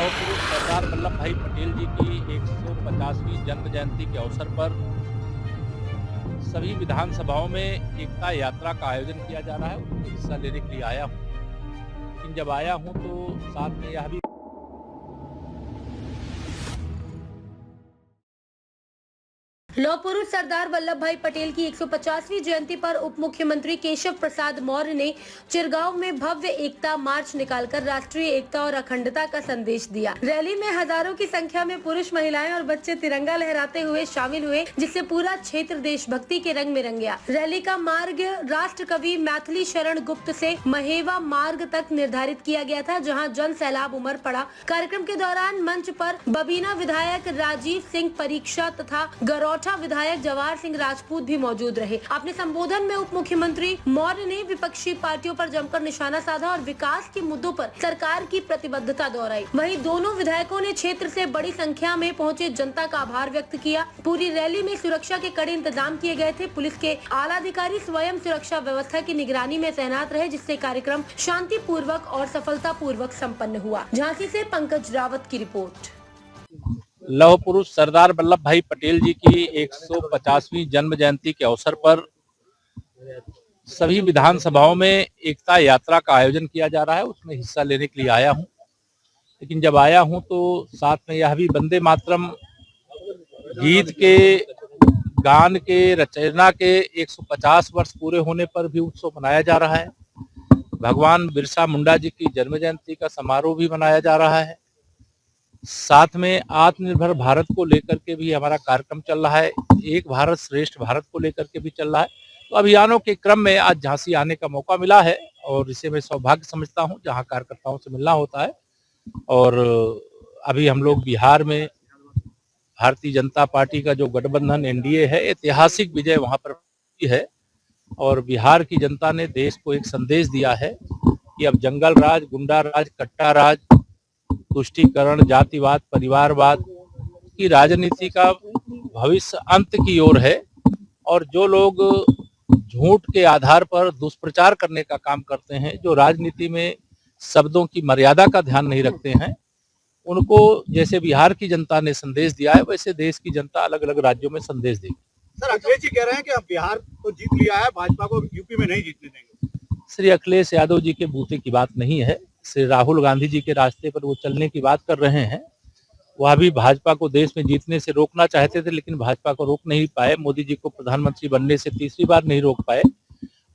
लौह पुरुष सरदार वल्लभ भाई पटेल जी की 150वीं जन्म जयंती के अवसर पर सभी विधानसभाओं में एकता यात्रा का आयोजन किया जा रहा है। उसमें हिस्सा लेने के लिए आया हूँ। लेकिन जब आया हूँ तो साथ में यह भी लौह पुरुष सरदार वल्लभ भाई पटेल की 150वीं जयंती पर उप मुख्यमंत्री केशव प्रसाद मौर्य ने चिरगांव में भव्य एकता मार्च निकालकर राष्ट्रीय एकता और अखंडता का संदेश दिया। रैली में हजारों की संख्या में पुरुष, महिलाएं और बच्चे तिरंगा लहराते हुए शामिल हुए, जिससे पूरा क्षेत्र देशभक्ति के रंग में रंग गया। रैली का मार्ग राष्ट्र कवि मैथिली शरण गुप्त से महेवा मार्ग तक निर्धारित किया गया था, जहाँ जन सैलाब उमड़ पड़ा। कार्यक्रम के दौरान मंच पर बबीना विधायक राजीव सिंह परीक्षा तथा गरौठा विधायक जवाहर सिंह राजपूत भी मौजूद रहे। अपने संबोधन में उप मुख्यमंत्री मौर्य ने विपक्षी पार्टियों पर जमकर निशाना साधा और विकास के मुद्दों पर सरकार की प्रतिबद्धता दोहराई। वहीं दोनों विधायकों ने क्षेत्र से बड़ी संख्या में पहुंचे जनता का आभार व्यक्त किया। पूरी रैली में सुरक्षा के कड़े इंतजाम किए गए थे। पुलिस के आला अधिकारी स्वयं सुरक्षा व्यवस्था की निगरानी में तैनात रहे, जिससे कार्यक्रम शांतिपूर्वक और सफलता पूर्वक सम्पन्न हुआ। झांसी से पंकज रावत की रिपोर्ट। लौह पुरुष सरदार वल्लभ भाई पटेल जी की 150वीं जन्म जयंती के अवसर पर सभी विधानसभाओं में एकता यात्रा का आयोजन किया जा रहा है। उसमें हिस्सा लेने के लिए आया हूं। लेकिन जब आया हूं तो साथ में यह भी वंदे मातरम गीत के गान के रचना के 150 वर्ष पूरे होने पर भी उत्सव मनाया जा रहा है। भगवान बिरसा मुंडा जी की जन्म जयंती का समारोह भी मनाया जा रहा है। साथ में आत्मनिर्भर भारत को लेकर के भी हमारा कार्यक्रम चल रहा है। एक भारत श्रेष्ठ भारत को लेकर के भी चल रहा है। तो अभियानों के क्रम में आज झांसी आने का मौका मिला है और इसे मैं सौभाग्य समझता हूं, जहां कार्यकर्ताओं से मिलना होता है। और अभी हम लोग बिहार में भारतीय जनता पार्टी का जो गठबंधन एनडीए है, ऐतिहासिक विजय वहां पर है और बिहार की जनता ने देश को एक संदेश दिया है कि अब जंगल राज, गुंडा राज, कट्टा राज, तुष्टीकरण, जातिवाद, परिवारवाद की राजनीति का भविष्य अंत की ओर है। और जो लोग झूठ के आधार पर दुष्प्रचार करने का काम करते हैं, जो राजनीति में शब्दों की मर्यादा का ध्यान नहीं रखते हैं, उनको जैसे बिहार की जनता ने संदेश दिया है, वैसे देश की जनता अलग अलग राज्यों में संदेश देगी। सर, अखिलेश जी कह रहे हैं कि अब बिहार तो जीत लिया है, भाजपा को यूपी में नहीं जीतने देंगे। श्री अखिलेश यादव जी के बूते की बात नहीं है। श्री राहुल गांधी जी के रास्ते पर वो चलने की बात कर रहे हैं। वह भी भाजपा को देश में जीतने से रोकना चाहते थे, लेकिन भाजपा को रोक नहीं पाए। मोदी जी को प्रधानमंत्री बनने से तीसरी बार नहीं रोक पाए।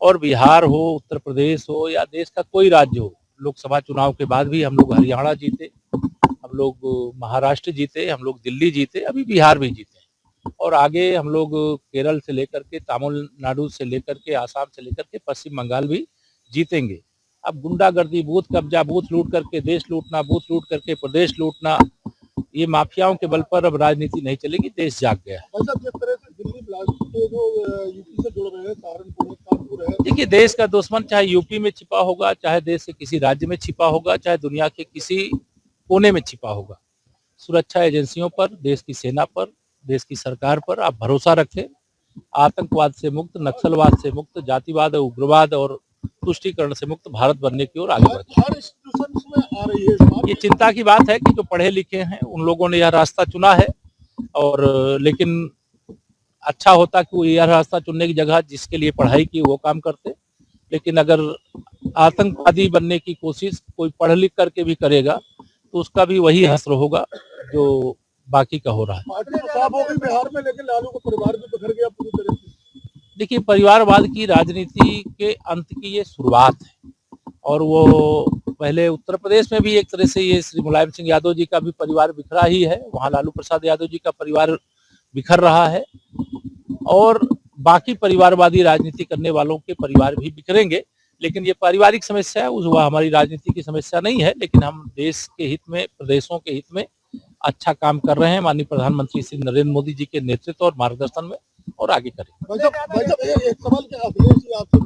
और बिहार हो, उत्तर प्रदेश हो या देश का कोई राज्य हो, लोकसभा चुनाव के बाद भी हम लोग हरियाणा जीते, हम लोग महाराष्ट्र जीते, हम लोग दिल्ली जीते, अभी बिहार भी जीते और आगे हम लोग केरल से लेकर के, तमिलनाडु से लेकर के, आसाम से लेकर के पश्चिम बंगाल भी जीतेंगे। अब गुंडागर्दी, बूथ कब्जा, बूथ लूट करके देश लूटना, बूथ लूट करके प्रदेश लूटना, ये माफियाओं के बल पर अब राजनीति नहीं चलेगी। देश जाग गया है। जिस तरह से दिल्ली बिलासपुर के जो यूपी से जुड़ रहे हैं, सहारनपुर है, कानपुर है। देखिए, देश का दुश्मन चाहे यूपी में छिपा होगा, चाहे देश के किसी राज्य में छिपा होगा, चाहे दुनिया के किसी कोने में छिपा होगा, सुरक्षा एजेंसियों पर, देश की सेना पर, देश की सरकार पर आप भरोसा रखें। आतंकवाद से मुक्त, नक्सलवाद से मुक्त, जातिवाद, उग्रवाद और तुष्टीकरण से मुक्त भारत बनने की ओर आगे बढ़े। हर इंस्टीट्यूशंस में आ रही है। ये चिंता की बात है कि जो पढ़े लिखे हैं उन लोगों ने यह रास्ता चुना है। और लेकिन अच्छा होता कि वो यह रास्ता चुनने की जगह जिसके लिए पढ़ाई की वो काम करते। लेकिन अगर आतंकवादी बनने की कोशिश कोई पढ़ लिख करके भी करेगा तो उसका भी वही हश्र होगा जो बाकी का हो रहा है। बिहार में, लेकिन लालू का परिवार भी बिखर गया पूरी तरह से। देखिए, परिवारवाद की राजनीति के अंत की ये शुरुआत है और वो पहले उत्तर प्रदेश में भी एक तरह से ये श्री मुलायम सिंह यादव जी का भी परिवार बिखरा ही है। वहाँ लालू प्रसाद यादव जी का परिवार बिखर रहा है और बाकी परिवारवादी राजनीति करने वालों के परिवार भी बिखरेंगे। लेकिन ये पारिवारिक समस्या है, वह हमारी राजनीति की समस्या नहीं है। लेकिन हम देश के हित में, प्रदेशों के हित में अच्छा काम कर रहे हैं माननीय प्रधानमंत्री श्री नरेंद्र मोदी जी के नेतृत्व और मार्गदर्शन में, और आगे करेंगे। एक सवाल के अखिलेश जी आपसे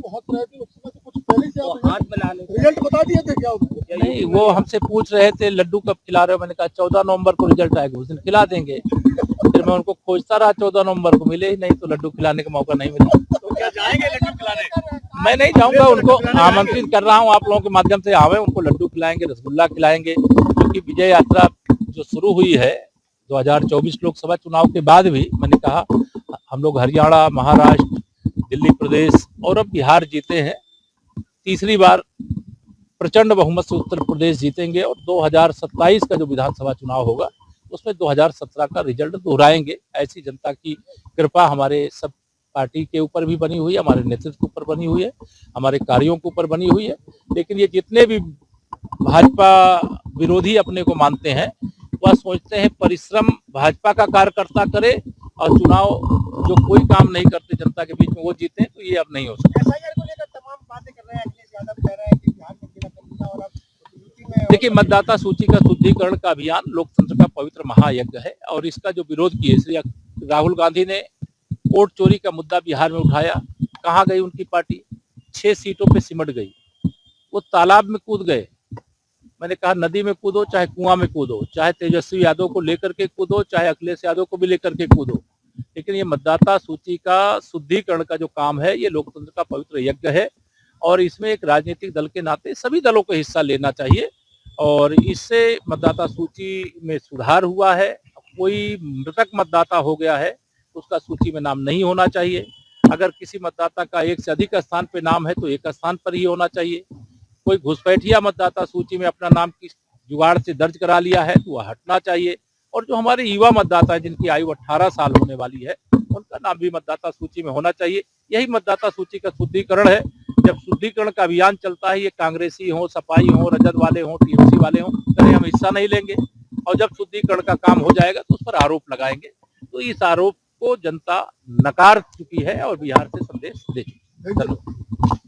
बहुत रहे थे, उस समय तो कुछ पहले से आप हाथ मिला ले रिजल्ट बता दिए थे क्या उनको? नहीं, वो हमसे पूछ रहे थे लड्डू कब खिला रहे हो, मैंने कहा 14 नवंबर को रिजल्ट आएगा उस दिन खिला देंगे। फिर मैं उनको खोजता रहा, 14 नवंबर को मिले ही नहीं, तो लड्डू खिलाने का मौका नहीं मिला। तो क्या जाएंगे लड्डू खिलाने? मैं नहीं जाऊंगा, उनको आमंत्रित कर रहा हूं, आप लोगों के माध्यम से आवे, उनको लड्डू खिलाएंगे, रसगुल्ला खिलाएंगे, क्योंकि विजय यात्रा जो शुरू हुई है 2024 लोकसभा चुनाव के बाद भी, मैंने कहा हम लोग हरियाणा, महाराष्ट्र, दिल्ली प्रदेश और अब बिहार जीते हैं, तीसरी बार प्रचंड बहुमत से उत्तर प्रदेश जीतेंगे और 2027 का जो विधानसभा चुनाव होगा उसमें 2017 का रिजल्ट दोहराएंगे। ऐसी जनता की कृपा हमारे सब पार्टी के ऊपर भी बनी हुई है, हमारे नेतृत्व के ऊपर बनी हुई है, हमारे कार्यों के ऊपर बनी हुई है। लेकिन ये जितने भी भाजपा विरोधी अपने को मानते हैं, वह सोचते हैं परिश्रम भाजपा का कार्यकर्ता करे और चुनाव जो कोई काम नहीं करते जनता के बीच में वो जीते, तो ये अब नहीं हो सकता। एसआईआर को लेकर तमाम बातें कर रहे हैं, अखिलेश यादव कह रहे हैं कि बिहार में बिना कमीना और अब यूपी में देखिए, मतदाता सूची का शुद्धिकरण का अभियान लोकतंत्र का पवित्र महायज्ञ है और इसका जो विरोध किए श्री राहुल गांधी ने वोट चोरी का मुद्दा बिहार में उठाया, कहाँ गई उनकी पार्टी? 6 सीटों पे सिमट गई, वो तालाब में कूद गए। मैंने कहा नदी में कूदो चाहे कुआं में कूदो, चाहे तेजस्वी यादव को लेकर के कूदो, चाहे अखिलेश यादव को भी लेकर के कूदो, लेकिन ये मतदाता सूची का शुद्धिकरण का जो काम है ये लोकतंत्र का पवित्र यज्ञ है और इसमें एक राजनीतिक दल के नाते सभी दलों को हिस्सा लेना चाहिए और इससे मतदाता सूची में सुधार हुआ है। कोई मृतक मतदाता हो गया है उसका सूची में नाम नहीं होना चाहिए। अगर किसी मतदाता का एक से अधिक स्थान पे नाम है तो एक स्थान पर ही होना चाहिए। कोई घुसपैठिया मतदाता सूची में अपना नाम किस जुगाड़ से दर्ज करा लिया है तो वह हटना चाहिए और जो हमारे युवा मतदाता है जिनकी आयु 18 साल होने वाली है उनका नाम भी मतदाता सूची में होना चाहिए। यही मतदाता सूची का शुद्धिकरण है। जब शुद्धिकरण का अभियान चलता है, ये कांग्रेसी हो, सपाई हो, रजत वाले हो, टीएमसी वाले हो, कहीं हम हिस्सा नहीं लेंगे और जब शुद्धिकरण का काम हो जाएगा तो उस पर आरोप लगाएंगे। तो इस आरोप को जनता नकार चुकी है और बिहार से संदेश दे चुकी है। धन्यवाद।